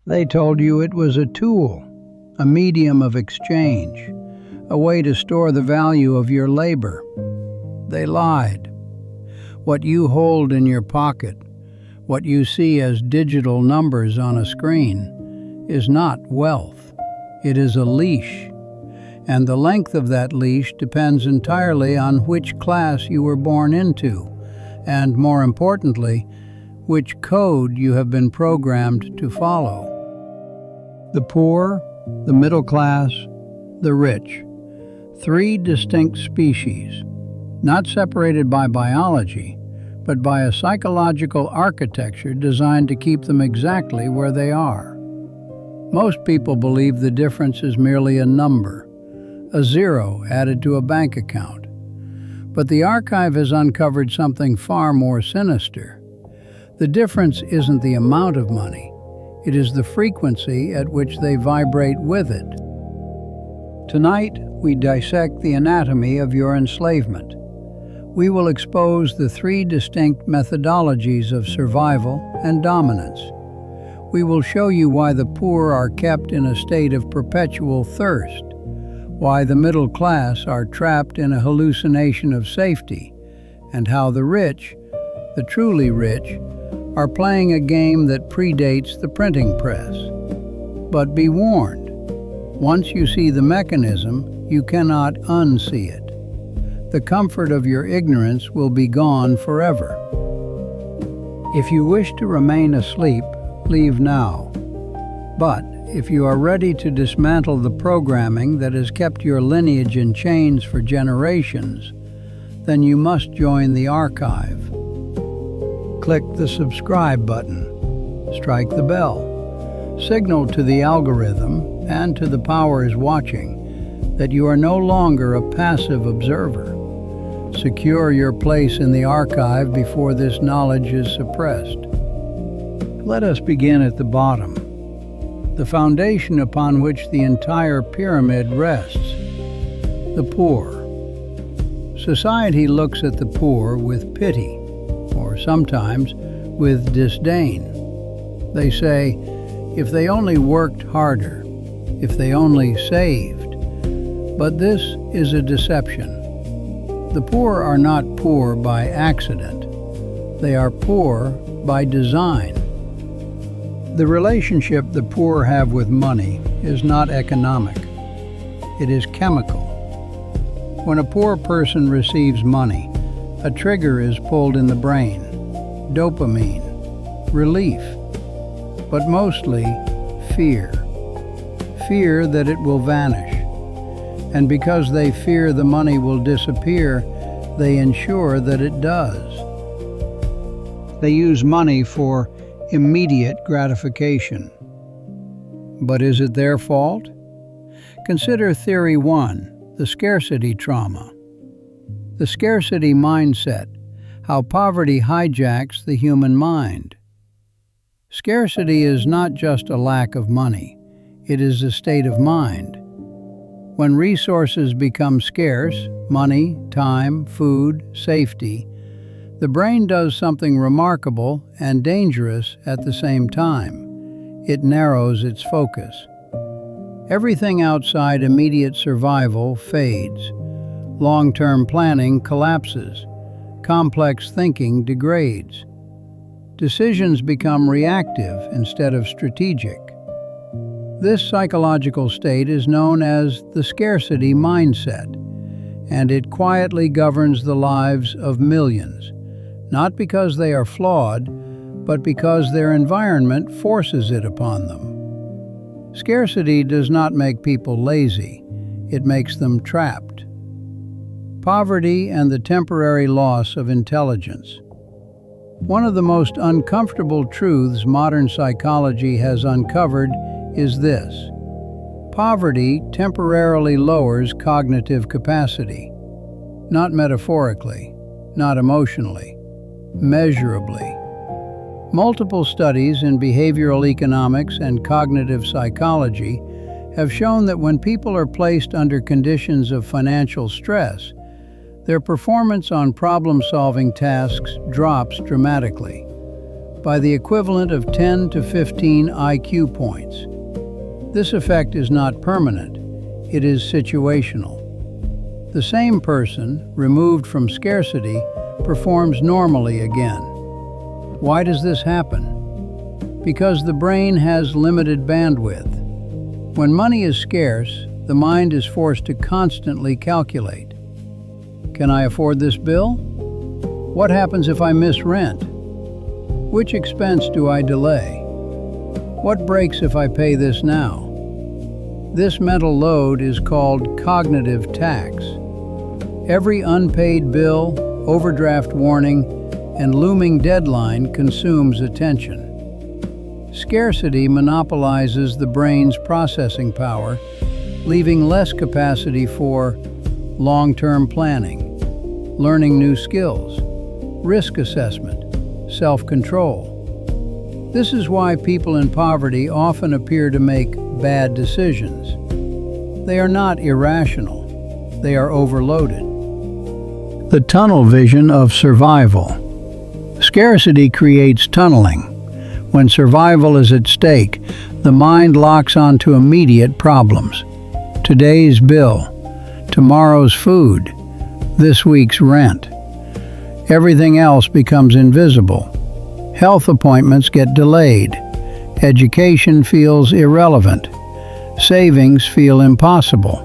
They told you it was a tool, a medium of exchange, a way to store the value of your labor. They lied. What you hold in your pocket, what you see as digital numbers on a screen, is not wealth. It is a leash. And the length of that leash depends entirely on which class you were born into, and more importantly, which code you have been programmed to follow. The poor, the middle class, the rich. Three distinct species, not separated by biology, but by a psychological architecture designed to keep them exactly where they are. Most people believe the difference is merely a number, a zero added to a bank account. But the archive has uncovered something far more sinister. The difference isn't the amount of money, it is the frequency at which they vibrate with it. Tonight, we dissect the anatomy of your enslavement. We will expose the three distinct methodologies of survival and dominance. We will show you why the poor are kept in a state of perpetual thirst, why the middle class are trapped in a hallucination of safety, and how the rich, the truly rich, are playing a game that predates the printing press. But be warned, once you see the mechanism, you cannot unsee it. The comfort of your ignorance will be gone forever. If you wish to remain asleep, leave now. But if you are ready to dismantle the programming that has kept your lineage in chains for generations, then you must join the archive. Click the subscribe button, strike the bell, signal to the algorithm and to the powers watching that you are no longer a passive observer. Secure your place in the archive before this knowledge is suppressed. Let us begin at the bottom, the foundation upon which the entire pyramid rests, the poor. Society looks at the poor with pity, or sometimes with disdain. They say, if they only worked harder, if they only saved. But this is a deception. The poor are not poor by accident. They are poor by design. The relationship the poor have with money is not economic. It is chemical. When a poor person receives money, a trigger is pulled in the brain, dopamine, relief, but mostly fear. Fear that it will vanish. And because they fear the money will disappear, they ensure that it does. They use money for immediate gratification. But is it their fault? Consider Theory 1, the scarcity trauma. The scarcity mindset, how poverty hijacks the human mind. Scarcity is not just a lack of money, it is a state of mind. When resources become scarce, money, time, food, safety, the brain does something remarkable and dangerous at the same time. It narrows its focus. Everything outside immediate survival fades. Long-term planning collapses. Complex thinking degrades. Decisions become reactive instead of strategic. This psychological state is known as the scarcity mindset, and it quietly governs the lives of millions. Not because they are flawed, but because their environment forces it upon them. Scarcity does not make people lazy, it makes them trapped. Poverty and the temporary loss of intelligence. One of the most uncomfortable truths modern psychology has uncovered is this: poverty temporarily lowers cognitive capacity. Not metaphorically, not emotionally, measurably. Multiple studies in behavioral economics and cognitive psychology have shown that when people are placed under conditions of financial stress, their performance on problem-solving tasks drops dramatically. by the equivalent of 10 to 15 IQ points. This effect is not permanent, it is situational. The same person, removed from scarcity, performs normally again. Why does this happen? Because the brain has limited bandwidth. When money is scarce, the mind is forced to constantly calculate. Can I afford this bill? What happens if I miss rent? Which expense do I delay? What breaks if I pay this now? This mental load is called cognitive tax. Every unpaid bill, overdraft warning, and looming deadline consumes attention. Scarcity monopolizes the brain's processing power, leaving less capacity for long-term planning, learning new skills, risk assessment, self-control. This is why people in poverty often appear to make bad decisions. They are not irrational, they are overloaded. The tunnel vision of survival. Scarcity creates tunneling. When survival is at stake, the mind locks onto immediate problems. Today's bill, tomorrow's food, this week's rent. Everything else becomes invisible. Health appointments get delayed. Education feels irrelevant. Savings feel impossible.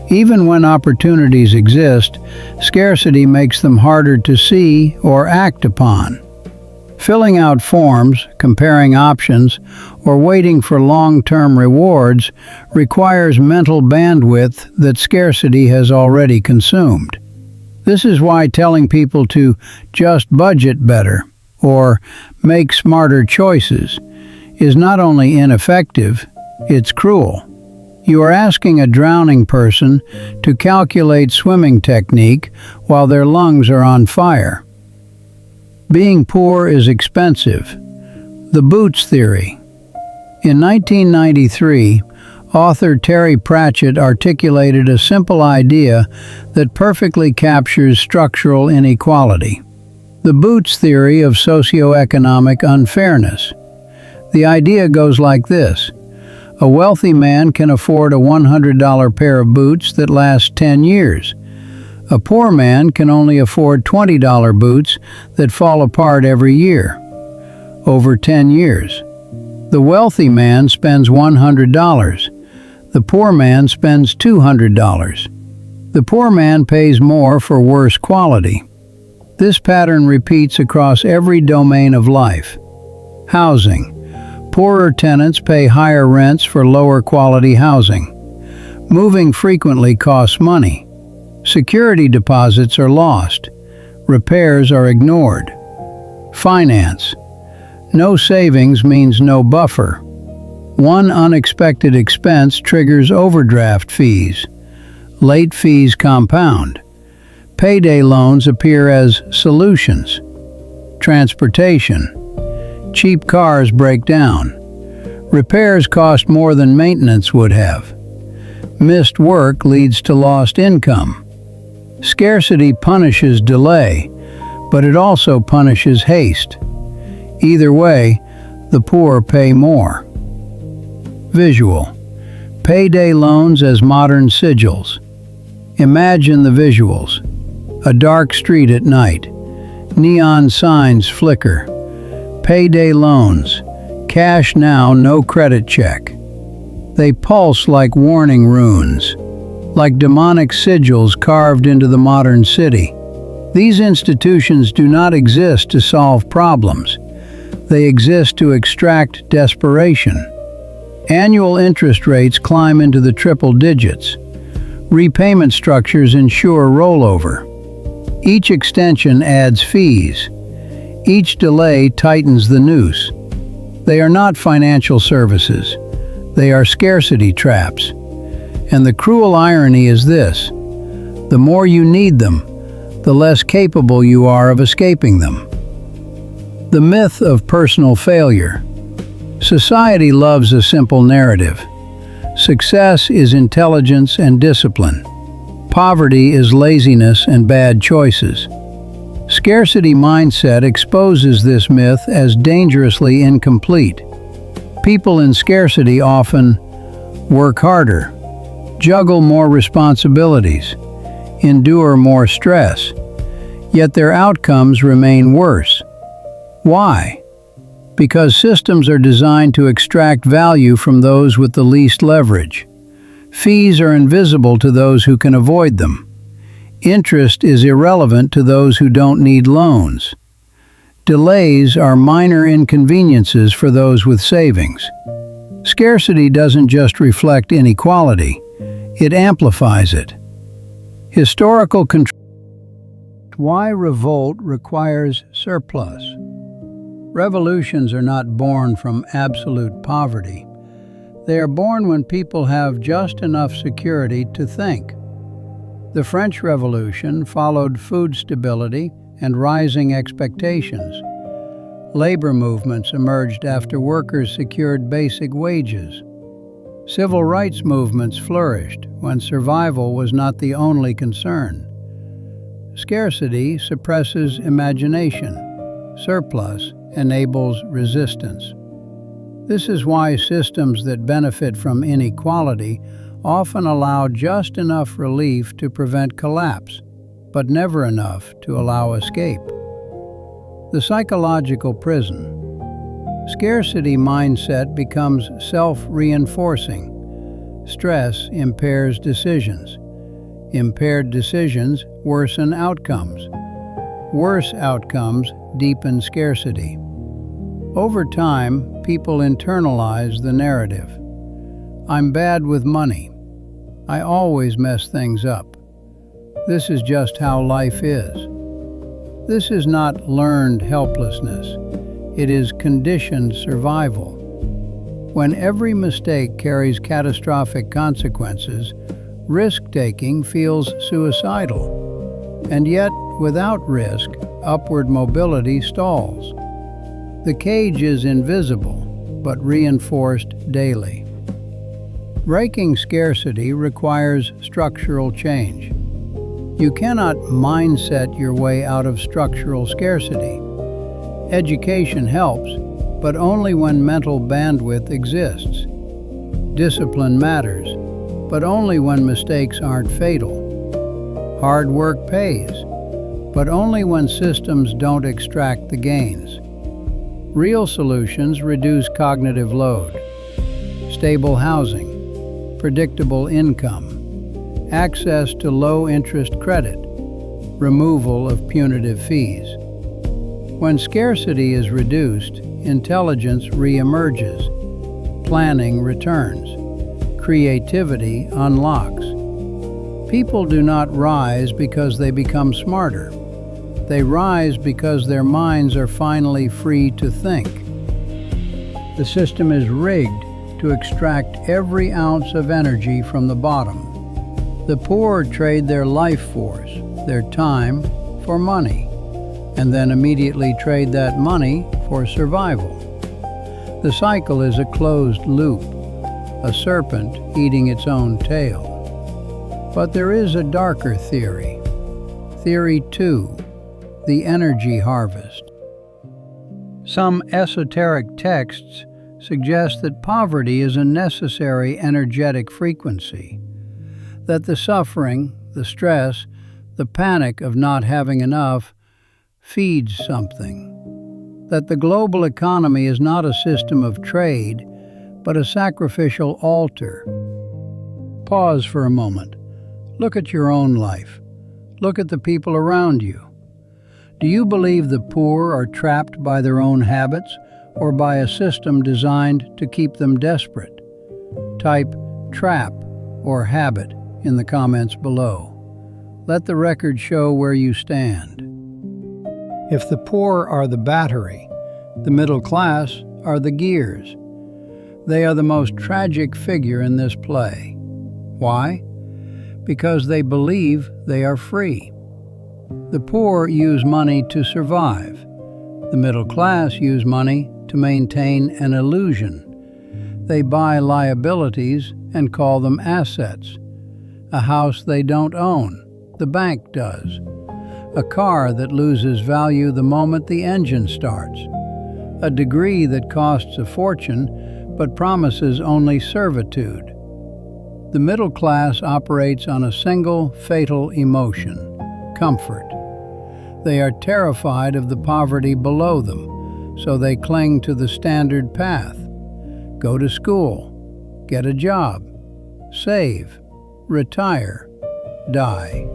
Even when opportunities exist, scarcity makes them harder to see or act upon. Filling out forms, comparing options, or waiting for long-term rewards requires mental bandwidth that scarcity has already consumed. This is why telling people to just budget better or make smarter choices is not only ineffective, it's cruel. You are asking a drowning person to calculate swimming technique while their lungs are on fire. Being poor is expensive. The Boots Theory. In 1993, author Terry Pratchett articulated a simple idea that perfectly captures structural inequality. The Boots Theory of socioeconomic unfairness. The idea goes like this. A wealthy man can afford a $100 pair of boots that last 10 years. A poor man can only afford $20 boots that fall apart every year. Over 10 years. The wealthy man spends $100. The poor man spends $200. The poor man pays more for worse quality. This pattern repeats across every domain of life. Housing. Poorer tenants pay higher rents for lower quality housing. Moving frequently costs money. Security deposits are lost. Repairs are ignored. Finance. No savings means no buffer. One unexpected expense triggers overdraft fees. Late fees compound. Payday loans appear as solutions. Transportation. Cheap cars break down. Repairs cost more than maintenance would have. Missed work leads to lost income. Scarcity punishes delay, but it also punishes haste. Either way, the poor pay more. Visual. Payday loans as modern sigils. Imagine the visuals. A dark street at night. Neon signs flicker. Payday loans. Cash now, no credit check. They pulse like warning runes, like demonic sigils carved into the modern city. These institutions do not exist to solve problems. They exist to extract desperation. Annual interest rates climb into the triple digits. Repayment structures ensure rollover. Each extension adds fees. Each delay tightens the noose. They are not financial services. They are scarcity traps. And the cruel irony is this: the more you need them, the less capable you are of escaping them. The myth of personal failure. Society loves a simple narrative. Success is intelligence and discipline. Poverty is laziness and bad choices. Scarcity mindset exposes this myth as dangerously incomplete. People in scarcity often work harder, juggle more responsibilities, endure more stress, yet their outcomes remain worse. Why? Because systems are designed to extract value from those with the least leverage. Fees are invisible to those who can avoid them. Interest is irrelevant to those who don't need loans. Delays are minor inconveniences for those with savings. Scarcity doesn't just reflect inequality, it amplifies it. Historical control. Why revolt requires surplus? Revolutions are not born from absolute poverty. They are born when people have just enough security to think. The French Revolution followed food stability and rising expectations. Labor movements emerged after workers secured basic wages. Civil rights movements flourished when survival was not the only concern. Scarcity suppresses imagination. Surplus enables resistance. This is why systems that benefit from inequality often allow just enough relief to prevent collapse, but never enough to allow escape. The psychological prison. Scarcity mindset becomes self-reinforcing. Stress impairs decisions. Impaired decisions worsen outcomes. Worse outcomes deepen scarcity. Over time, people internalize the narrative. I'm bad with money. I always mess things up. This is just how life is. This is not learned helplessness. It is conditioned survival. When every mistake carries catastrophic consequences, risk-taking feels suicidal. And yet, without risk, upward mobility stalls. The cage is invisible, but reinforced daily. Breaking scarcity requires structural change. You cannot mindset your way out of structural scarcity. Education helps, but only when mental bandwidth exists. Discipline matters, but only when mistakes aren't fatal. Hard work pays, but only when systems don't extract the gains. Real solutions reduce cognitive load. Stable housing, predictable income, access to low-interest credit, removal of punitive fees. When scarcity is reduced, intelligence reemerges, planning returns, creativity unlocks. People do not rise because they become smarter. They rise because their minds are finally free to think. The system is rigged to extract every ounce of energy from the bottom. The poor trade their life force, their time, for money, and then immediately trade that money for survival. The cycle is a closed loop, a serpent eating its own tail. But there is a darker theory. Theory 2, the energy harvest. Some esoteric texts suggest that poverty is a necessary energetic frequency, that the suffering, the stress, the panic of not having enough feeds something, that the global economy is not a system of trade, but a sacrificial altar. Pause for a moment. Look at your own life. Look at the people around you. Do you believe the poor are trapped by their own habits or by a system designed to keep them desperate? Type trap or habit in the comments below. Let the record show where you stand. If the poor are the battery, the middle class are the gears. They are the most tragic figure in this play. Why? Because they believe they are free. The poor use money to survive. The middle class use money to maintain an illusion. They buy liabilities and call them assets. A house they don't own, the bank does. a car that loses value the moment the engine starts, a degree that costs a fortune but promises only servitude. The middle class operates on a single fatal emotion: comfort. They are terrified of the poverty below them, so they cling to the standard path: go to school, get a job, save, retire, die.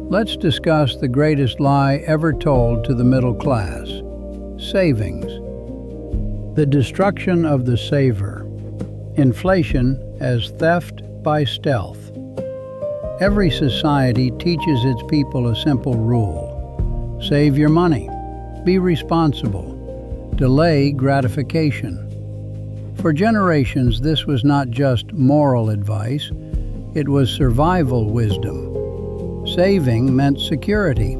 Let's discuss the greatest lie ever told to the middle class: savings. The destruction of the saver. Inflation as theft by stealth. Every society teaches its people a simple rule: save your money, be responsible, delay gratification. For generations, this was not just moral advice, it was survival wisdom. Saving meant security.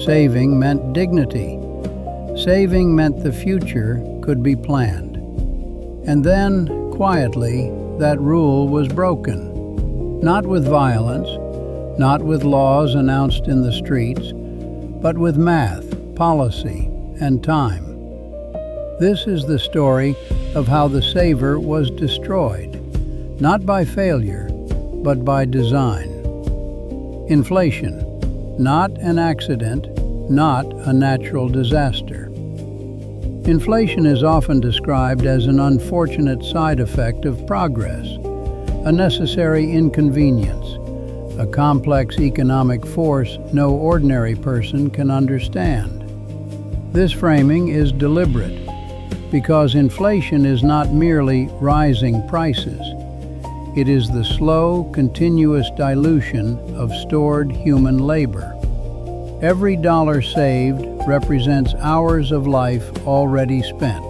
Saving meant dignity. Saving meant the future could be planned. And then, quietly, that rule was broken. Not with violence, not with laws announced in the streets, but with math, policy, and time. This is the story of how the saver was destroyed, not by failure, but by design. Inflation, not an accident, not a natural disaster. Inflation is often described as an unfortunate side effect of progress, a necessary inconvenience, a complex economic force no ordinary person can understand. This framing is deliberate, because inflation is not merely rising prices. It is the slow, continuous dilution of stored human labor. Every dollar saved represents hours of life already spent.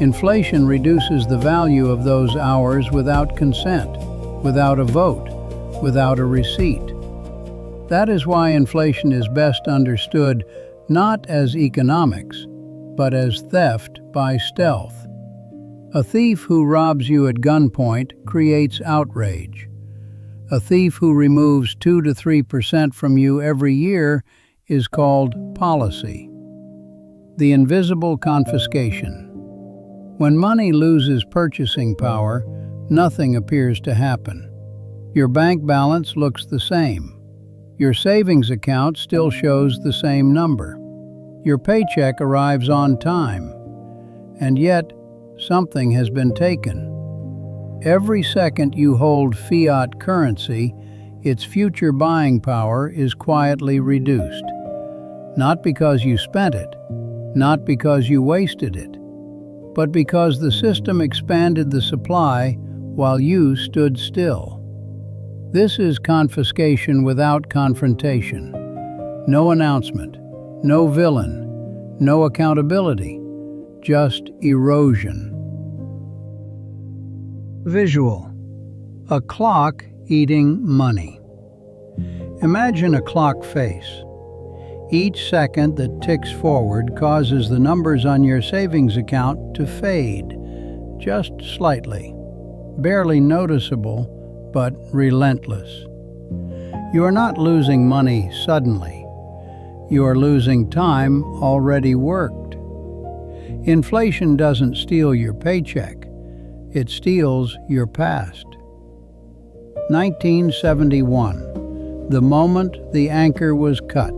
Inflation reduces the value of those hours without consent, without a vote, without a receipt. That is why inflation is best understood not as economics, but as theft by stealth. A thief who robs you at gunpoint creates outrage. A thief who removes 2 to 3% from you every year is called policy. The invisible confiscation. When money loses purchasing power, nothing appears to happen. Your bank balance looks the same. Your savings account still shows the same number. Your paycheck arrives on time. And yet, something has been taken. Every second you hold fiat currency, its future buying power is quietly reduced. Not because you spent it, not because you wasted it, but because the system expanded the supply while you stood still. This is confiscation without confrontation. No announcement, no villain, no accountability, just erosion. Visual. A clock eating money. Imagine a clock face. Each second that ticks forward causes the numbers on your savings account to fade, just slightly, barely noticeable, but relentless. You are not losing money suddenly. You are losing time already worked. Inflation doesn't steal your paycheck. It steals your past. 1971, the moment the anchor was cut.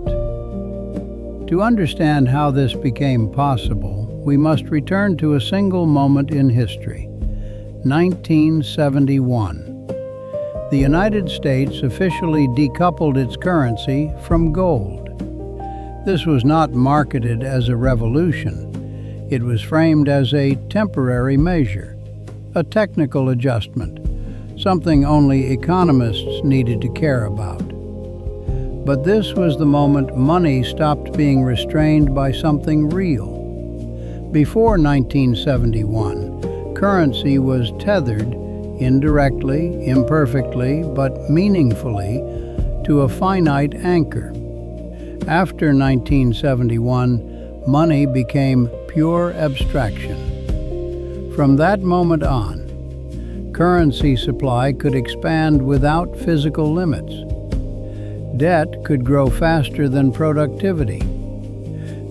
To understand how this became possible, we must return to a single moment in history. 1971. The United States officially decoupled its currency from gold. This was not marketed as a revolution. It was framed as a temporary measure, a technical adjustment, something only economists needed to care about. But this was the moment money stopped being restrained by something real. Before 1971, currency was tethered, indirectly, imperfectly, but meaningfully, to a finite anchor. After 1971, money became pure abstraction. From that moment on, currency supply could expand without physical limits. Debt could grow faster than productivity.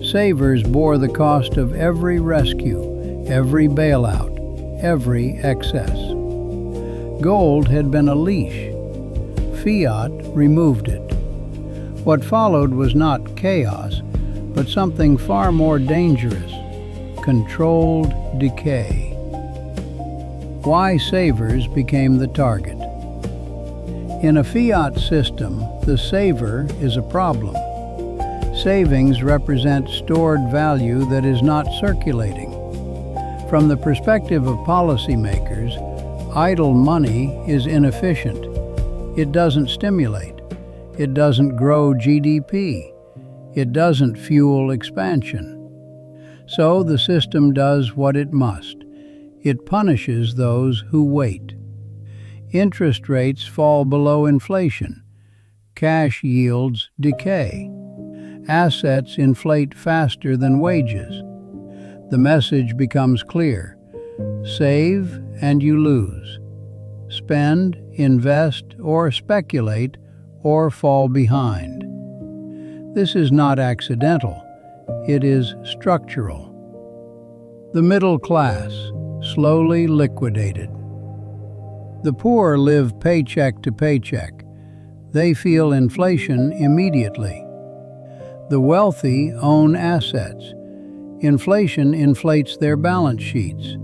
Savers bore the cost of every rescue, every bailout, every excess. Gold had been a leash. Fiat removed it. What followed was not chaos, but something far more dangerous: controlled decay. Why savers became the target. In a fiat system, the saver is a problem. Savings represent stored value that is not circulating. From the perspective of policymakers, idle money is inefficient. It doesn't stimulate. It doesn't grow GDP. It doesn't fuel expansion. So the system does what it must. It punishes those who wait. Interest rates fall below inflation. Cash yields decay. Assets inflate faster than wages. The message becomes clear: save and you lose. Spend, invest, or speculate, or fall behind. This is not accidental. It is structural. The middle class, slowly liquidated. The poor live paycheck to paycheck. They feel inflation immediately. The wealthy own assets. Inflation inflates their balance sheets.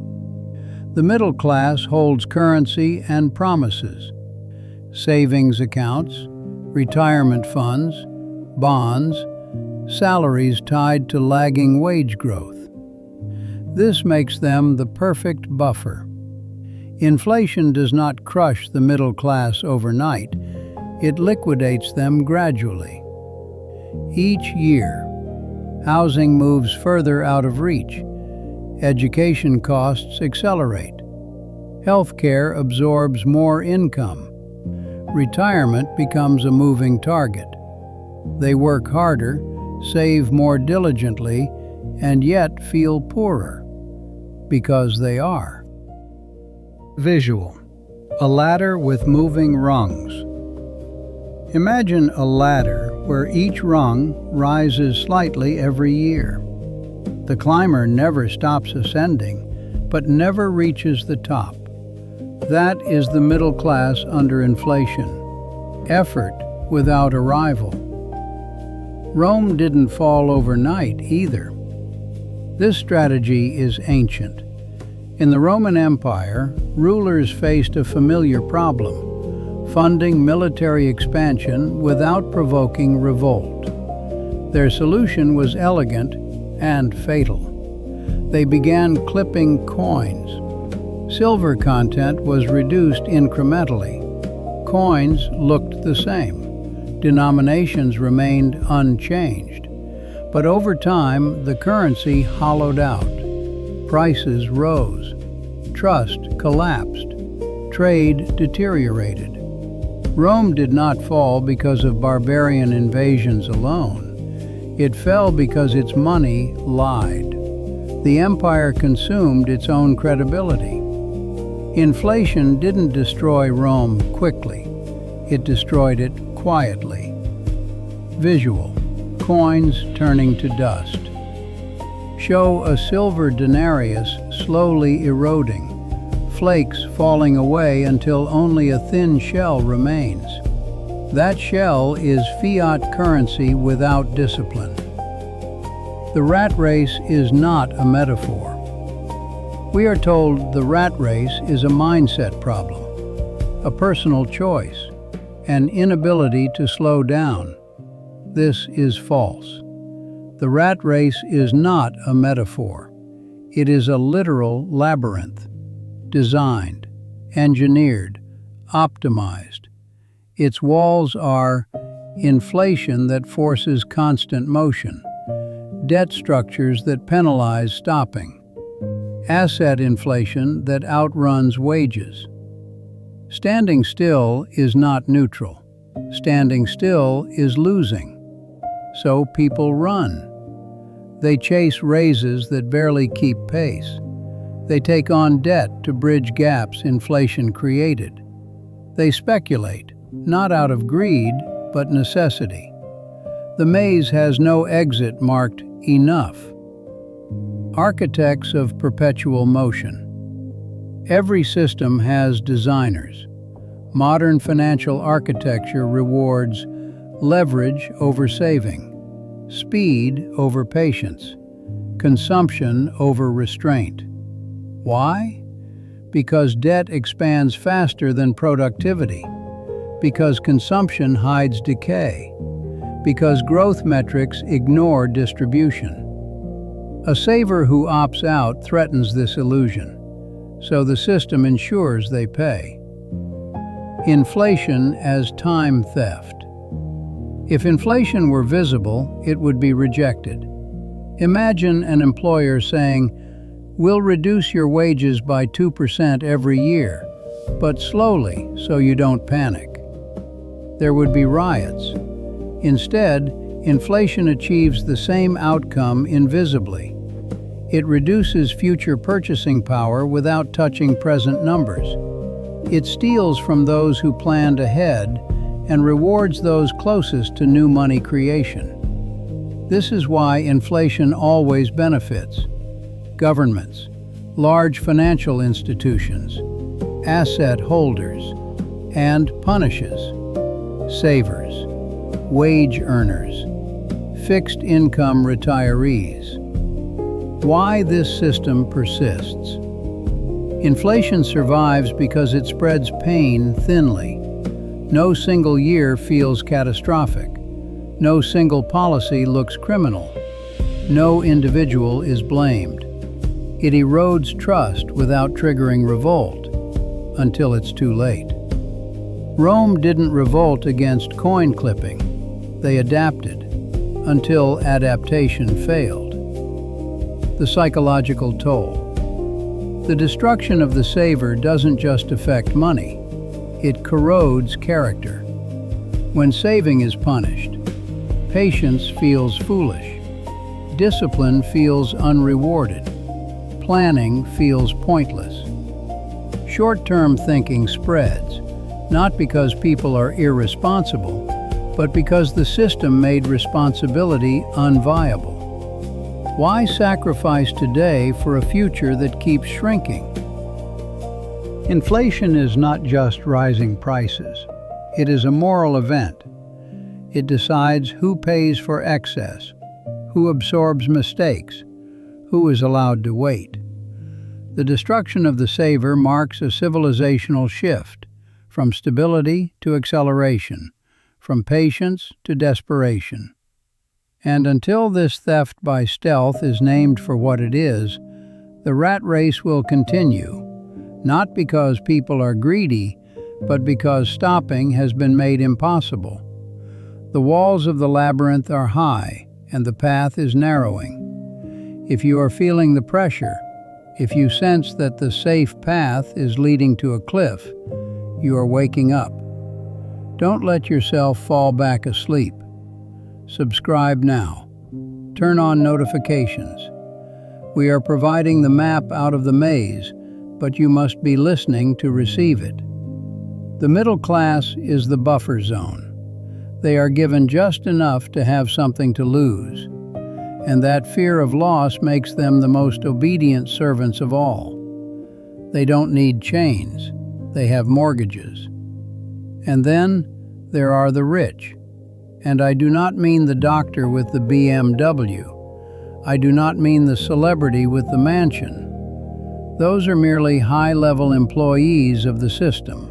The middle class holds currency and promises: savings accounts, retirement funds, bonds, salaries tied to lagging wage growth. This makes them the perfect buffer. Inflation does not crush the middle class overnight. It liquidates them gradually. Each year, housing moves further out of reach. Education costs accelerate. Healthcare absorbs more income. Retirement becomes a moving target. They work harder, save more diligently, and yet feel poorer, because they are. Visual: a ladder with moving rungs. Imagine a ladder where each rung rises slightly every year. The climber never stops ascending, but never reaches the top. That is the middle class under inflation. Effort without arrival. Rome didn't fall overnight either. This strategy is ancient. In the Roman Empire, rulers faced a familiar problem: funding military expansion without provoking revolt. Their solution was elegant and fatal. They began clipping coins. Silver content was reduced incrementally. Coins looked the same. Denominations remained unchanged. But over time, the currency hollowed out. Prices rose. Trust collapsed. Trade deteriorated. Rome did not fall because of barbarian invasions alone. It fell because its money lied. The empire consumed its own credibility. Inflation didn't destroy Rome quickly. It destroyed it quietly. Visual: coins turning to dust. Show a silver denarius slowly eroding, flakes falling away until only a thin shell remains. That shell is fiat currency without discipline. The rat race is not a metaphor. We are told the rat race is a mindset problem, a personal choice, an inability to slow down. This is false. The rat race is not a metaphor. It is a literal labyrinth, designed, engineered, optimized. Its walls are inflation that forces constant motion, debt structures that penalize stopping, asset inflation that outruns wages. Standing still is not neutral. Standing still is losing. So people run. They chase raises that barely keep pace. They take on debt to bridge gaps inflation created. They speculate, not out of greed, but necessity. The maze has no exit marked enough. Architects of perpetual motion. Every system has designers. Modern financial architecture rewards leverage over saving, speed over patience, consumption over restraint. Why? Because debt expands faster than productivity, because consumption hides decay, because growth metrics ignore distribution. A saver who opts out threatens this illusion, so the system ensures they pay. Inflation as time theft. If inflation were visible, it would be rejected. Imagine an employer saying, "We'll reduce your wages by 2% every year, but slowly so you don't panic." There would be riots. Instead, inflation achieves the same outcome invisibly. It reduces future purchasing power without touching present numbers. It steals from those who planned ahead and rewards those closest to new money creation. This is why inflation always benefits governments, large financial institutions, asset holders, and punishes savers, wage earners, fixed income retirees. Why this system persists. Inflation survives because it spreads pain thinly. No single year feels catastrophic. No single policy looks criminal. No individual is blamed. It erodes trust without triggering revolt, until it's too late. Rome didn't revolt against coin clipping. They adapted, until adaptation failed. The psychological toll. The destruction of the saver doesn't just affect money, it corrodes character. When saving is punished, patience feels foolish, discipline feels unrewarded, planning feels pointless. Short-term thinking spreads, not because people are irresponsible, but because the system made responsibility unviable. Why sacrifice today for a future that keeps shrinking? Inflation is not just rising prices. It is a moral event. It decides who pays for excess, who absorbs mistakes, who is allowed to wait. The destruction of the saver marks a civilizational shift, from stability to acceleration, from patience to desperation. And until this theft by stealth is named for what it is, the rat race will continue, not because people are greedy, but because stopping has been made impossible. The walls of the labyrinth are high, and the path is narrowing. If you are feeling the pressure, if you sense that the safe path is leading to a cliff, you are waking up. Don't let yourself fall back asleep. Subscribe now. Turn on notifications. We are providing the map out of the maze, but you must be listening to receive it. The middle class is the buffer zone. They are given just enough to have something to lose, and that fear of loss makes them the most obedient servants of all. They don't need chains, they have mortgages. And then there are the rich. And I do not mean the doctor with the BMW. I do not mean the celebrity with the mansion. Those are merely high-level employees of the system.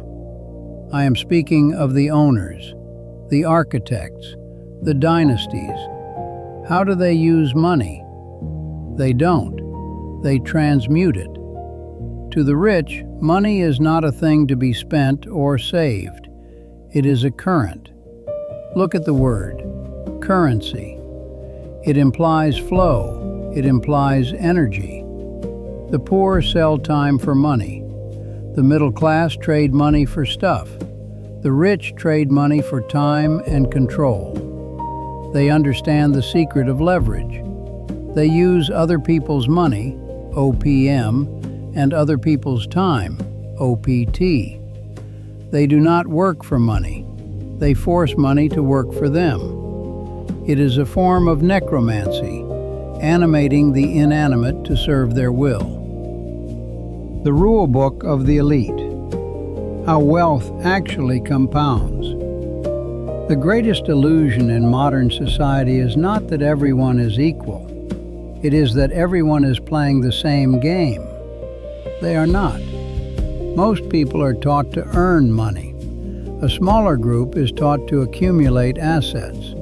I am speaking of the owners, the architects, the dynasties. How do they use money? They don't. They transmute it. To the rich, money is not a thing to be spent or saved. It is a current. Look at the word, currency. It implies flow. It implies energy. The poor sell time for money. The middle class trade money for stuff. The rich trade money for time and control. They understand the secret of leverage. They use other people's money, OPM, and other people's time, OPT. They do not work for money. They force money to work for them. It is a form of necromancy, animating the inanimate to serve their will. The Rule Book of the Elite: How Wealth Actually Compounds. The greatest illusion in modern society is not that everyone is equal. It is that everyone is playing the same game. They are not. Most people are taught to earn money. A smaller group is taught to accumulate assets.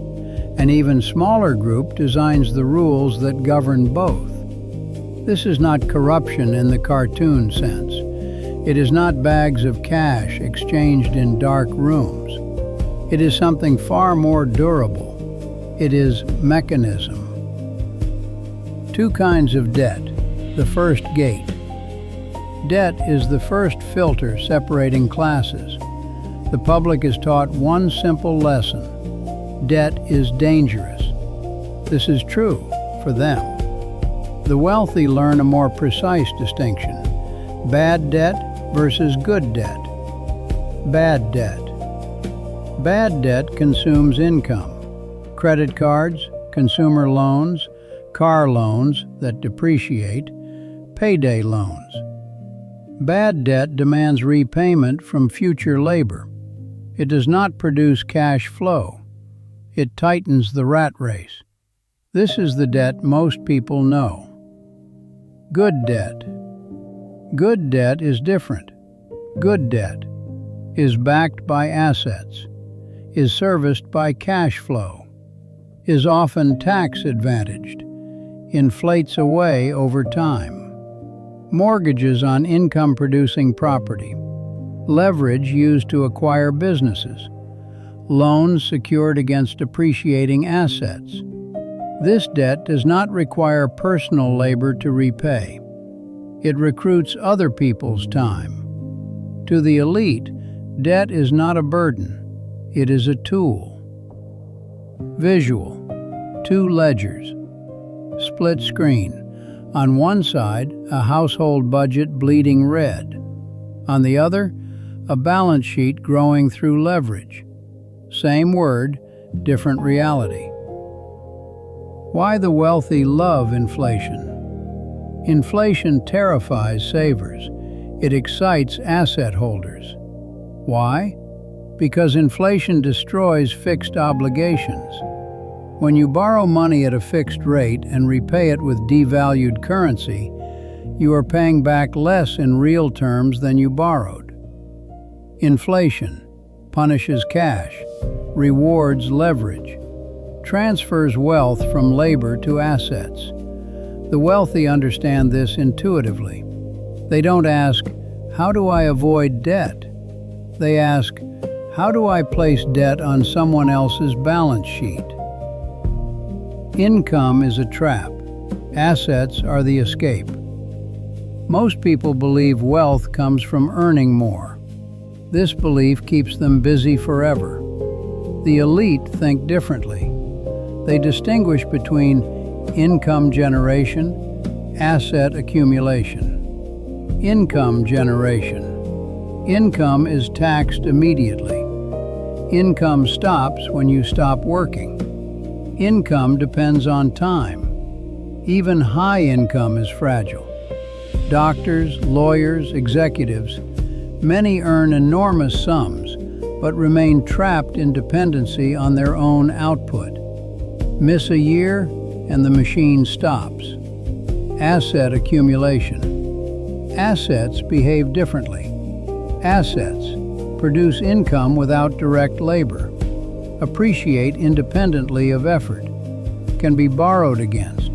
An even smaller group designs the rules that govern both. This is not corruption in the cartoon sense. It is not bags of cash exchanged in dark rooms. It is something far more durable. It is mechanism. Two kinds of debt. The first gate. Debt is the first filter separating classes. The public is taught one simple lesson: debt is dangerous. This is true for them. The wealthy learn a more precise distinction: bad debt versus good debt. Bad debt. Bad debt consumes income. Credit cards, consumer loans, car loans that depreciate, payday loans. Bad debt demands repayment from future labor. It does not produce cash flow. It tightens the rat race. This is the debt most people know. Good debt. Good debt is different. Good debt is backed by assets, is serviced by cash flow, is often tax-advantaged, inflates away over time. Mortgages on income-producing property, leverage used to acquire businesses, loans secured against appreciating assets. This debt does not require personal labor to repay. It recruits other people's time. To the elite, debt is not a burden. It is a tool. Visual. Two ledgers. Split screen. On one side, a household budget bleeding red. On the other, a balance sheet growing through leverage. Same word, different reality. Why the wealthy love inflation. Inflation terrifies savers. It excites asset holders. Why? Because inflation destroys fixed obligations. When you borrow money at a fixed rate and repay it with devalued currency, you are paying back less in real terms than you borrowed. Inflation punishes cash, rewards leverage, transfers wealth from labor to assets. The wealthy understand this intuitively. They don't ask, "How do I avoid debt?" They ask, "How do I place debt on someone else's balance sheet?" Income is a trap. Assets are the escape. Most people believe wealth comes from earning more. This belief keeps them busy forever. The elite think differently. They distinguish between income generation, asset accumulation. Income generation. Income is taxed immediately. Income stops when you stop working. Income depends on time. Even high income is fragile. Doctors, lawyers, executives, many earn enormous sums, but remain trapped in dependency on their own output. Miss a year, and the machine stops. Asset accumulation. Assets behave differently. Assets produce income without direct labor, appreciate independently of effort, can be borrowed against,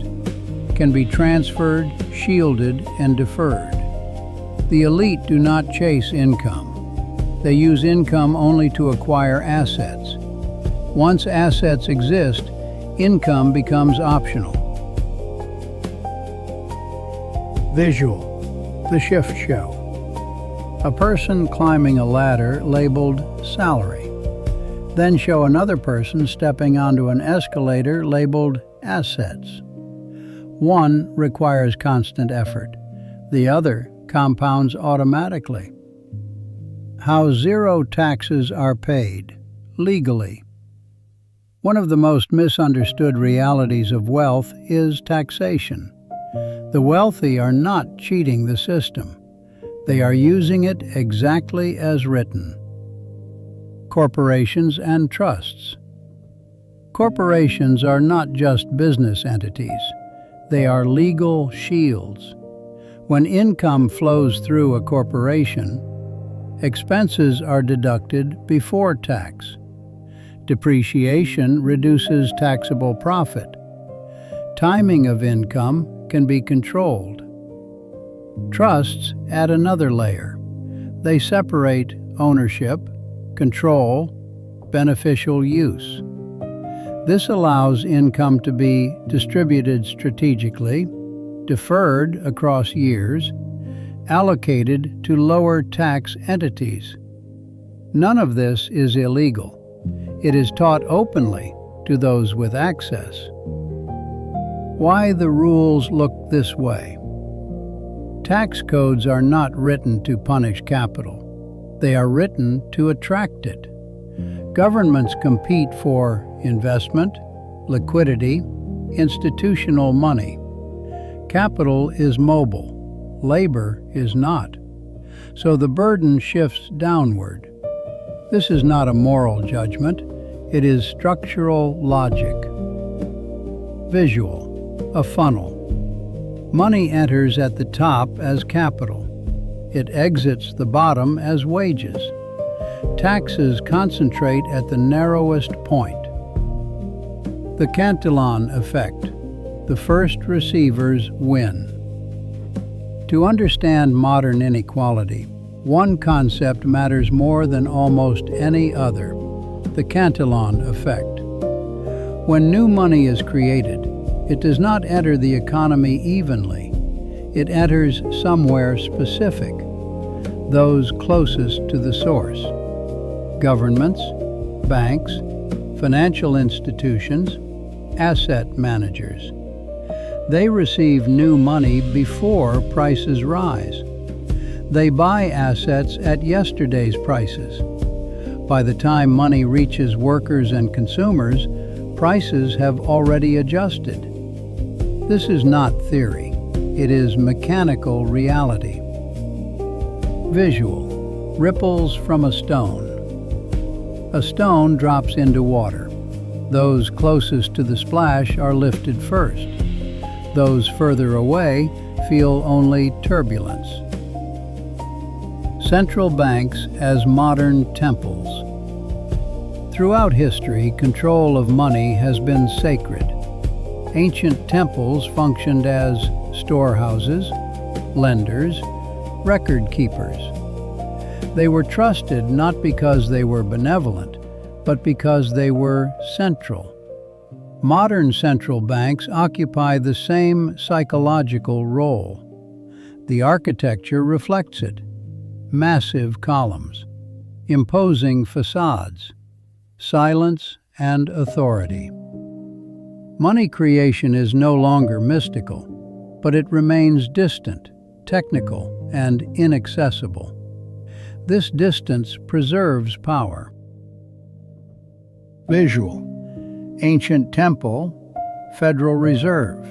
can be transferred, shielded, and deferred. The elite do not chase income. They use income only to acquire assets. Once assets exist, income becomes optional. Visual. The shift show. A person climbing a ladder labeled salary. Then show another person stepping onto an escalator labeled assets. One requires constant effort. The other compounds automatically. How zero taxes are paid. legally. One of the most misunderstood realities of wealth is taxation. The wealthy are not cheating the system. They are using it exactly as written. Corporations and trusts. Corporations are not just business entities. They are legal shields. When income flows through a corporation, expenses are deducted before tax. Depreciation reduces taxable profit. Timing of income can be controlled. Trusts add another layer. They separate ownership, control, beneficial use. This allows income to be distributed strategically, deferred across years, allocated to lower tax entities. None of this is illegal. It is taught openly to those with access. Why the rules look this way? Tax codes are not written to punish capital. They are written to attract it. Governments compete for investment, liquidity, institutional money. Capital is mobile. Labor is not. So the burden shifts downward. This is not a moral judgment. It is structural logic. Visual, a funnel. Money enters at the top as capital. It exits the bottom as wages. Taxes concentrate at the narrowest point. The Cantillon effect. The first receivers win. To understand modern inequality, one concept matters more than almost any other: the Cantillon effect. When new money is created, it does not enter the economy evenly. It enters somewhere specific, those closest to the source. Governments, banks, financial institutions, asset managers. They receive new money before prices rise. They buy assets at yesterday's prices. By the time money reaches workers and consumers, prices have already adjusted. This is not theory. It is mechanical reality. Visual. Ripples from a stone. A stone drops into water. Those closest to the splash are lifted first. Those further away feel only turbulence. Central banks as modern temples. Throughout history, control of money has been sacred. Ancient temples functioned as storehouses, lenders, record keepers. They were trusted not because they were benevolent, but because they were central. Modern central banks occupy the same psychological role. The architecture reflects it. Massive columns, imposing facades, silence and authority. Money creation is no longer mystical, but it remains distant, technical, and inaccessible. This distance preserves power. Visual. Ancient temple, Federal Reserve.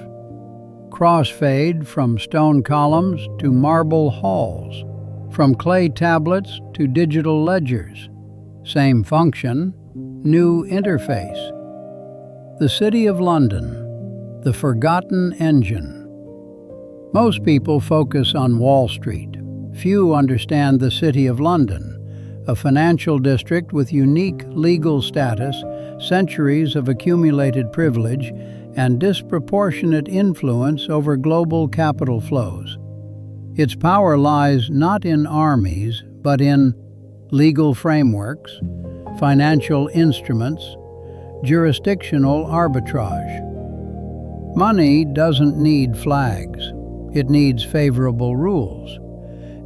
Crossfade from stone columns to marble halls, from clay tablets to digital ledgers. Same function, new interface. The City of London, the forgotten engine. Most people focus on Wall Street. Few understand the City of London, a financial district with unique legal status, centuries of accumulated privilege, and disproportionate influence over global capital flows. Its power lies not in armies, but in legal frameworks, financial instruments, jurisdictional arbitrage. Money doesn't need flags. It needs favorable rules.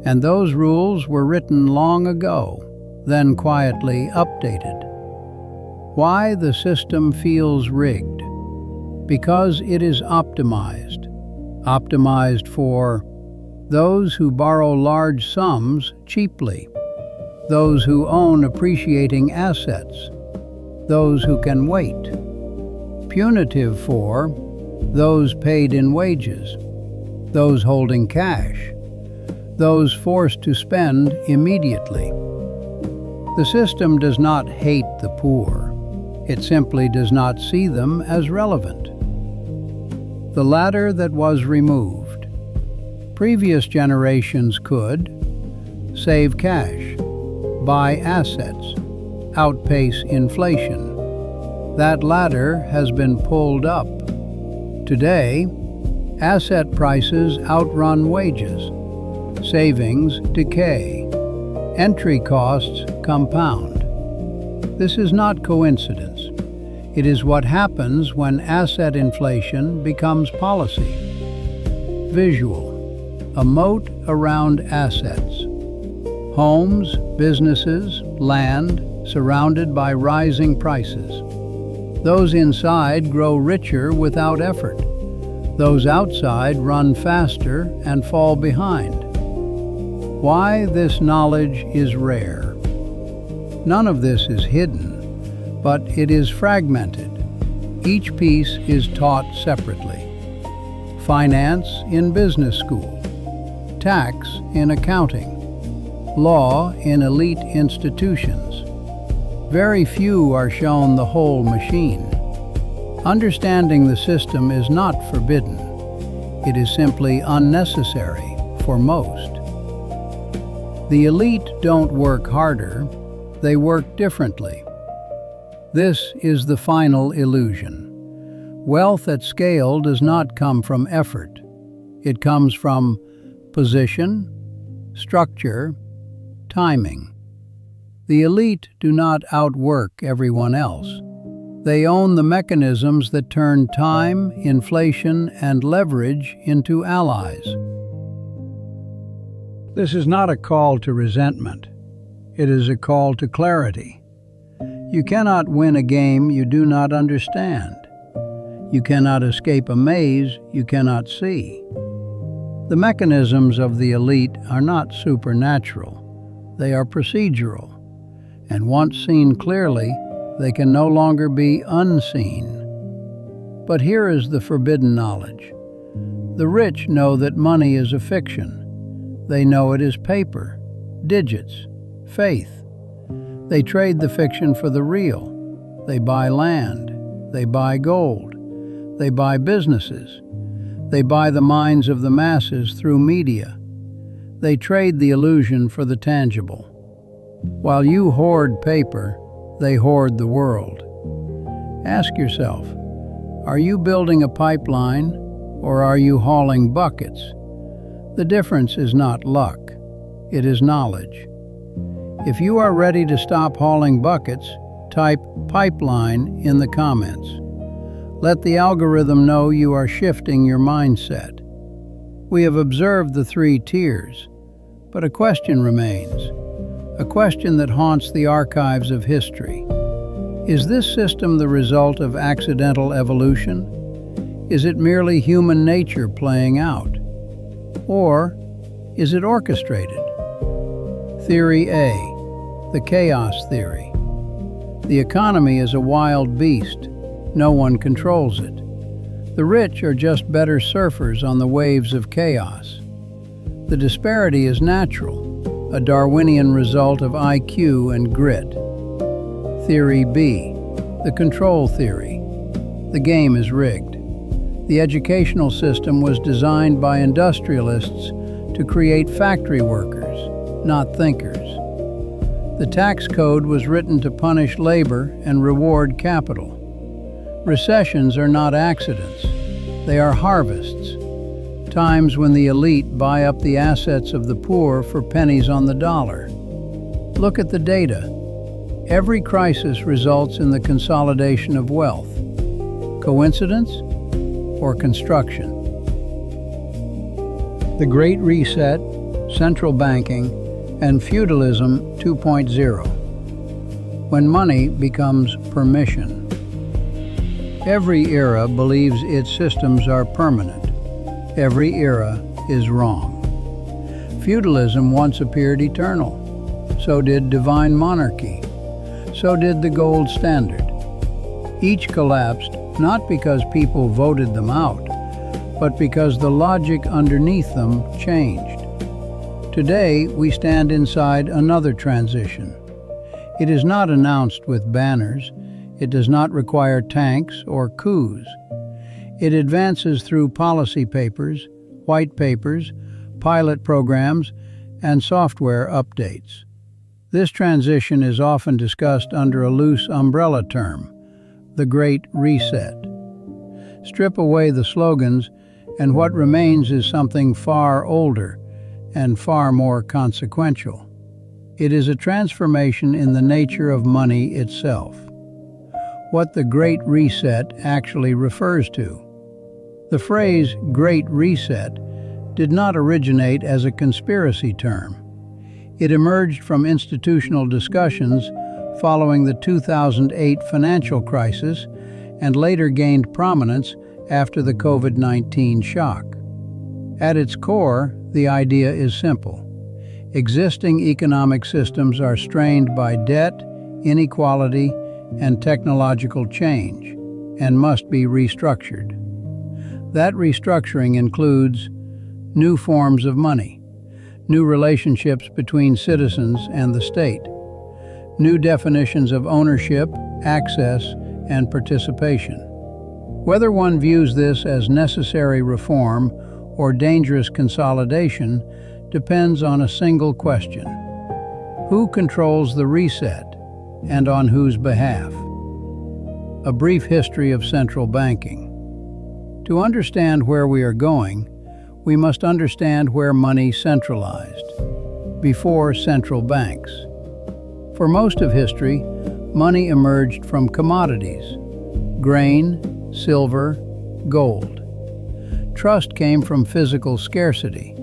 And those rules were written long ago, then quietly updated. Why the system feels rigged? Because it is optimized. Optimized for those who borrow large sums cheaply, those who own appreciating assets, those who can wait. Punitive for those paid in wages, those holding cash, those forced to spend immediately. The system does not hate the poor. It simply does not see them as relevant. The ladder that was removed. Previous generations could save cash, buy assets, outpace inflation. That ladder has been pulled up. Today, asset prices outrun wages. Savings decay. Entry costs compound. This is not coincidence. It is what happens when asset inflation becomes policy. Visual. A moat around assets. Homes, businesses, land surrounded by rising prices. Those inside grow richer without effort. Those outside run faster and fall behind. Why this knowledge is rare. None of this is hidden, but it is fragmented. Each piece is taught separately. Finance in business school, tax in accounting, law in elite institutions. Very few are shown the whole machine. Understanding the system is not forbidden. It is simply unnecessary for most. The elite don't work harder, they work differently. This is the final illusion. Wealth at scale does not come from effort. It comes from position, structure, timing. The elite do not outwork everyone else. They own the mechanisms that turn time, inflation, and leverage into allies. This is not a call to resentment. It is a call to clarity. You cannot win a game you do not understand. You cannot escape a maze you cannot see. The mechanisms of the elite are not supernatural. They are procedural. And once seen clearly, they can no longer be unseen. But here is the forbidden knowledge. The rich know that money is a fiction. They know it is paper, digits, faith. They trade the fiction for the real. They buy land. They buy gold. They buy businesses. They buy the minds of the masses through media. They trade the illusion for the tangible. While you hoard paper, they hoard the world. Ask yourself, are you building a pipeline or are you hauling buckets? The difference is not luck, it is knowledge. If you are ready to stop hauling buckets, type pipeline in the comments. Let the algorithm know you are shifting your mindset. We have observed the 3 tiers, but a question remains. A question that haunts the archives of history. Is this system the result of accidental evolution? Is it merely human nature playing out? Or is it orchestrated? Theory A, the chaos theory. The economy is a wild beast. No one controls it. The rich are just better surfers on the waves of chaos. The disparity is natural. A Darwinian result of IQ and grit. Theory B, the control theory. The game is rigged. The educational system was designed by industrialists to create factory workers, not thinkers. The tax code was written to punish labor and reward capital. Recessions are not accidents. They are harvests. Times when the elite buy up the assets of the poor for pennies on the dollar. Look at the data. Every crisis results in the consolidation of wealth. Coincidence or construction? The Great Reset, central banking, and feudalism 2.0. When money becomes permission. Every era believes its systems are permanent. Every era is wrong. Feudalism once appeared eternal. So did divine monarchy. So did the gold standard. Each collapsed not because people voted them out, but because the logic underneath them changed. Today, we stand inside another transition. It is not announced with banners. It does not require tanks or coups. It advances through policy papers, white papers, pilot programs, and software updates. This transition is often discussed under a loose umbrella term, the Great Reset. Strip away the slogans, and what remains is something far older and far more consequential. It is a transformation in the nature of money itself. What the Great Reset actually refers to. The phrase Great Reset did not originate as a conspiracy term. It emerged from institutional discussions following the 2008 financial crisis and later gained prominence after the COVID-19 shock. At its core, the idea is simple. Existing economic systems are strained by debt, inequality, and technological change, and must be restructured. That restructuring includes new forms of money, new relationships between citizens and the state, new definitions of ownership, access, and participation. Whether one views this as necessary reform or dangerous consolidation depends on a single question. Who controls the reset, and on whose behalf? A brief history of central banking. To understand where we are going, we must understand where money centralized, before central banks. For most of history, money emerged from commodities: grain, silver, gold. Trust came from physical scarcity.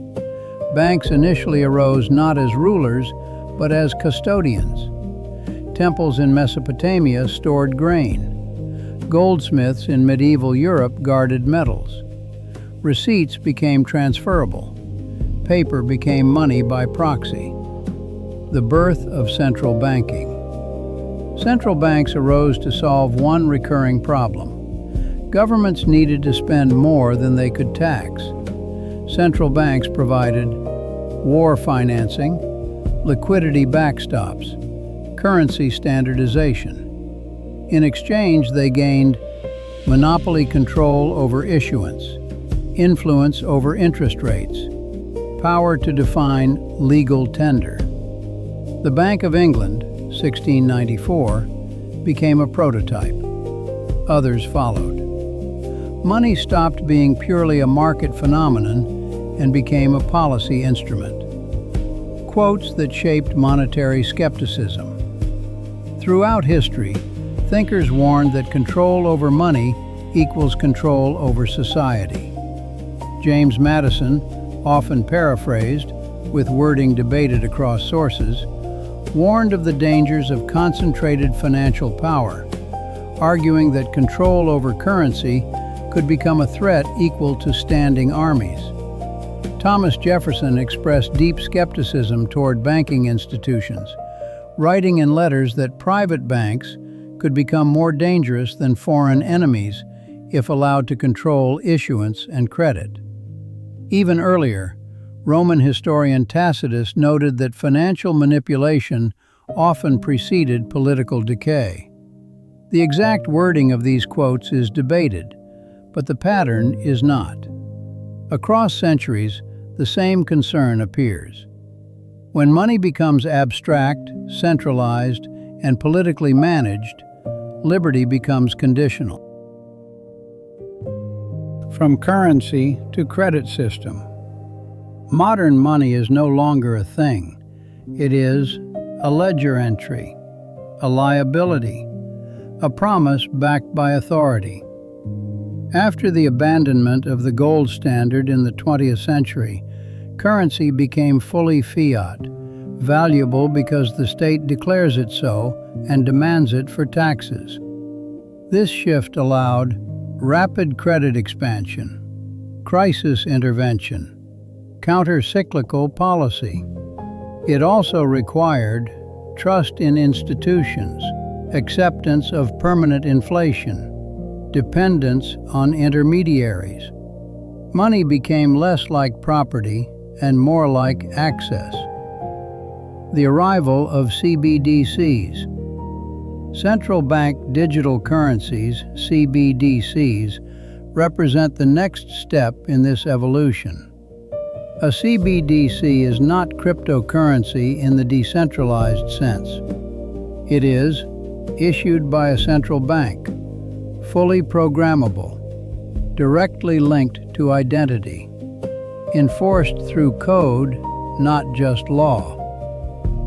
Banks initially arose not as rulers, but as custodians. Temples in Mesopotamia stored grain. Goldsmiths in medieval Europe guarded metals. Receipts became transferable. Paper became money by proxy. The birth of central banking. Central banks arose to solve one recurring problem. Governments needed to spend more than they could tax. Central banks provided war financing, liquidity backstops, currency standardization. In exchange, they gained monopoly control over issuance, influence over interest rates, power to define legal tender. The Bank of England, 1694, became a prototype. Others followed. Money stopped being purely a market phenomenon and became a policy instrument. Quotes that shaped monetary skepticism. Throughout history, thinkers warned that control over money equals control over society. James Madison, often paraphrased, with wording debated across sources, warned of the dangers of concentrated financial power, arguing that control over currency could become a threat equal to standing armies. Thomas Jefferson expressed deep skepticism toward banking institutions, writing in letters that private banks could become more dangerous than foreign enemies if allowed to control issuance and credit. Even earlier, Roman historian Tacitus noted that financial manipulation often preceded political decay. The exact wording of these quotes is debated, but the pattern is not. Across centuries, the same concern appears. When money becomes abstract, centralized, and politically managed, liberty becomes conditional. From currency to credit system. Modern money is no longer a thing. It is a ledger entry, a liability, a promise backed by authority. After the abandonment of the gold standard in the 20th century, currency became fully fiat, valuable because the state declares it so and demands it for taxes. This shift allowed rapid credit expansion, crisis intervention, counter-cyclical policy. It also required trust in institutions, acceptance of permanent inflation, dependence on intermediaries. Money became less like property and more like access. The arrival of CBDCs. Central bank digital currencies, CBDCs, represent the next step in this evolution. A CBDC is not cryptocurrency in the decentralized sense. It is issued by a central bank, fully programmable, directly linked to identity, enforced through code, not just law.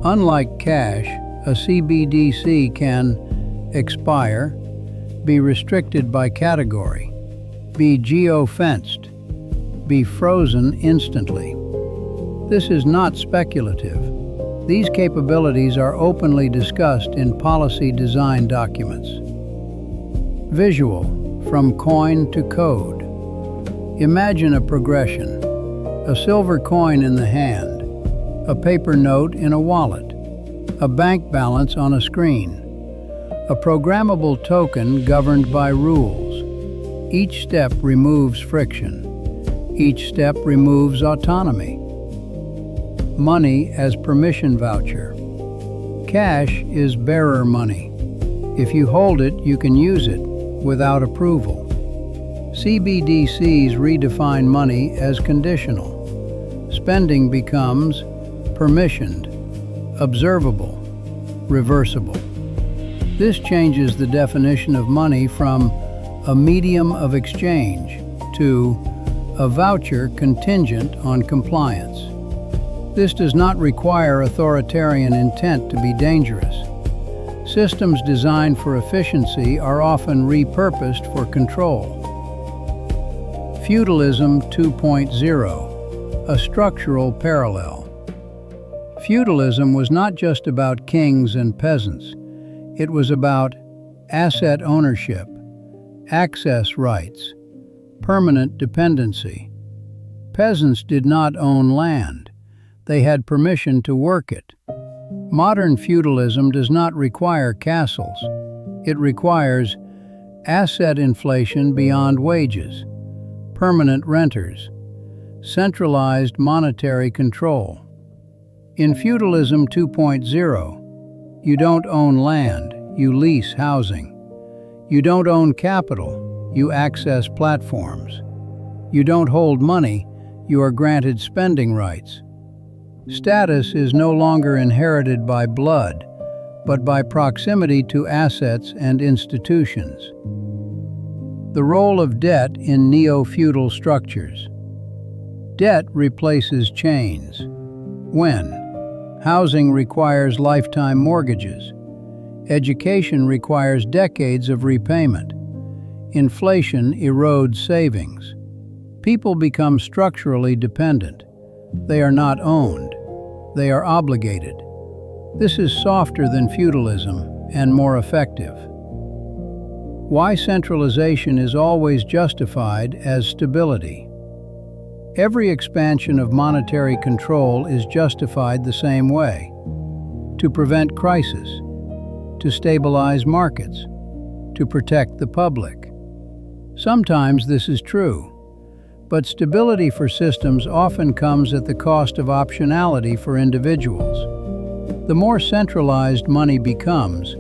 Unlike cash, a CBDC can expire, be restricted by category, be geo-fenced, be frozen instantly. This is not speculative. These capabilities are openly discussed in policy design documents. Visual, from coin to code. Imagine a progression. A silver coin in the hand, a paper note in a wallet, a bank balance on a screen, a programmable token governed by rules. Each step removes friction. Each step removes autonomy. Money as permission voucher. Cash is bearer money. If you hold it, you can use it without approval. CBDCs redefine money as conditional. Spending becomes permissioned, observable, reversible. This changes the definition of money from a medium of exchange to a voucher contingent on compliance. This does not require authoritarian intent to be dangerous. Systems designed for efficiency are often repurposed for control. Feudalism 2.0, a structural parallel. Feudalism was not just about kings and peasants. It was about asset ownership, access rights, permanent dependency. Peasants did not own land. They had permission to work it. Modern feudalism does not require castles. It requires asset inflation beyond wages, permanent renters, centralized monetary control. In Feudalism 2.0, you don't own land, you lease housing. You don't own capital, you access platforms. You don't hold money, you are granted spending rights. Status is no longer inherited by blood, but by proximity to assets and institutions. The role of debt in neo-feudal structures. Debt replaces chains. When? Housing requires lifetime mortgages. Education requires decades of repayment. Inflation erodes savings. People become structurally dependent. They are not owned. They are obligated. This is softer than feudalism and more effective. Why centralization is always justified as stability. Every expansion of monetary control is justified the same way: to prevent crisis, to stabilize markets, to protect the public. Sometimes this is true, but stability for systems often comes at the cost of optionality for individuals. The more centralized money becomes,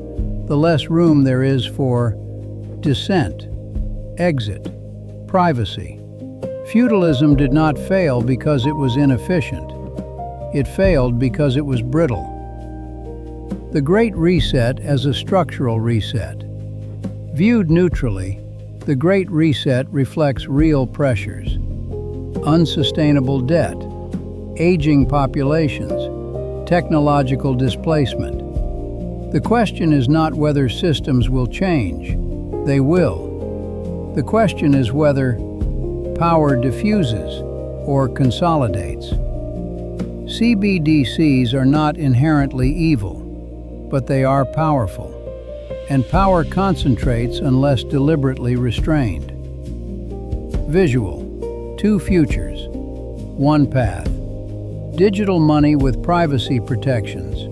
the less room there is for dissent, exit, privacy. Feudalism did not fail because it was inefficient. It failed because it was brittle. The Great Reset as a structural reset. Viewed neutrally, the Great Reset reflects real pressures: unsustainable debt, aging populations, technological displacement. The question is not whether systems will change. They will. The question is whether power diffuses or consolidates. CBDCs are not inherently evil, but they are powerful. And power concentrates unless deliberately restrained. Visual. Two futures. One path. Digital money with privacy protections.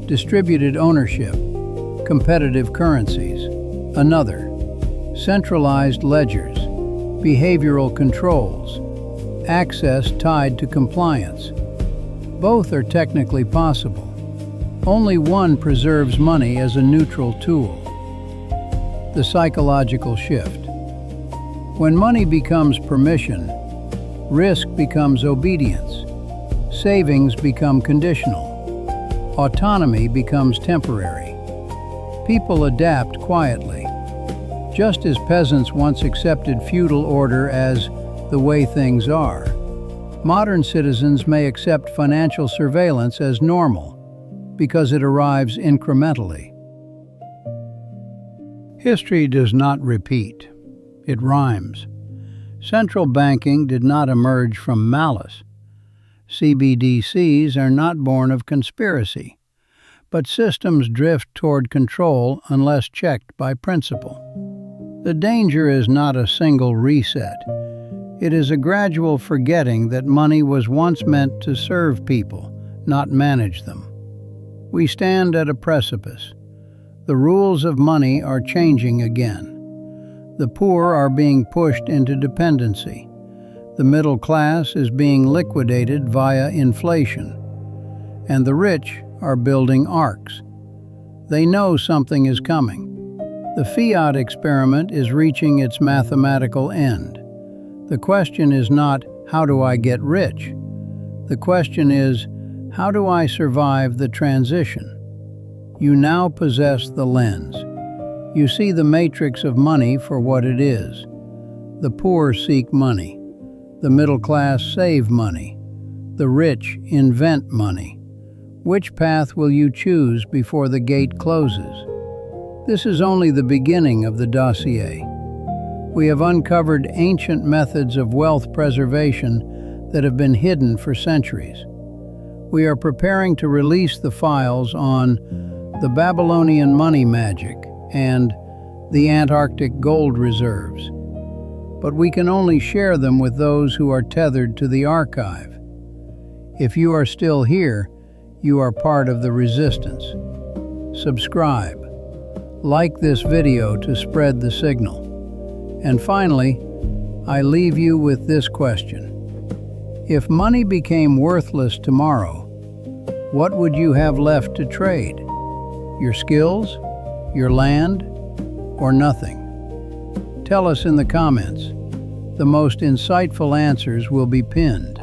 Distributed ownership. competitive currencies. Another, centralized ledgers, behavioral controls, access tied to compliance. Both are technically possible. Only one preserves money as a neutral tool. The psychological shift. When money becomes permission, risk becomes obedience, savings become conditional, autonomy becomes temporary. People adapt quietly. Just as peasants once accepted feudal order as the way things are, modern citizens may accept financial surveillance as normal because it arrives incrementally. History does not repeat. It rhymes. Central banking did not emerge from malice. CBDCs are not born of conspiracy. But systems drift toward control unless checked by principle. The danger is not a single reset. It is a gradual forgetting that money was once meant to serve people, not manage them. We stand at a precipice. The rules of money are changing again. The poor are being pushed into dependency. The middle class is being liquidated via inflation. And the rich are building arcs. They know something is coming. The fiat experiment is reaching its mathematical end. The question is not, how do I get rich? The question is, how do I survive the transition? You now possess the lens. You see the matrix of money for what it is. The poor seek money. The middle class save money. The rich invent money. Which path will you choose before the gate closes? This is only the beginning of the dossier. We have uncovered ancient methods of wealth preservation that have been hidden for centuries. We are preparing to release the files on the Babylonian money magic and the Antarctic gold reserves. But we can only share them with those who are tethered to the archive. If you are still here, you are part of the resistance. Subscribe. Like this video to spread the signal. And finally, I leave you with this question. If money became worthless tomorrow, what would you have left to trade? Your skills? Your land? Or nothing? Tell us in the comments. The most insightful answers will be pinned.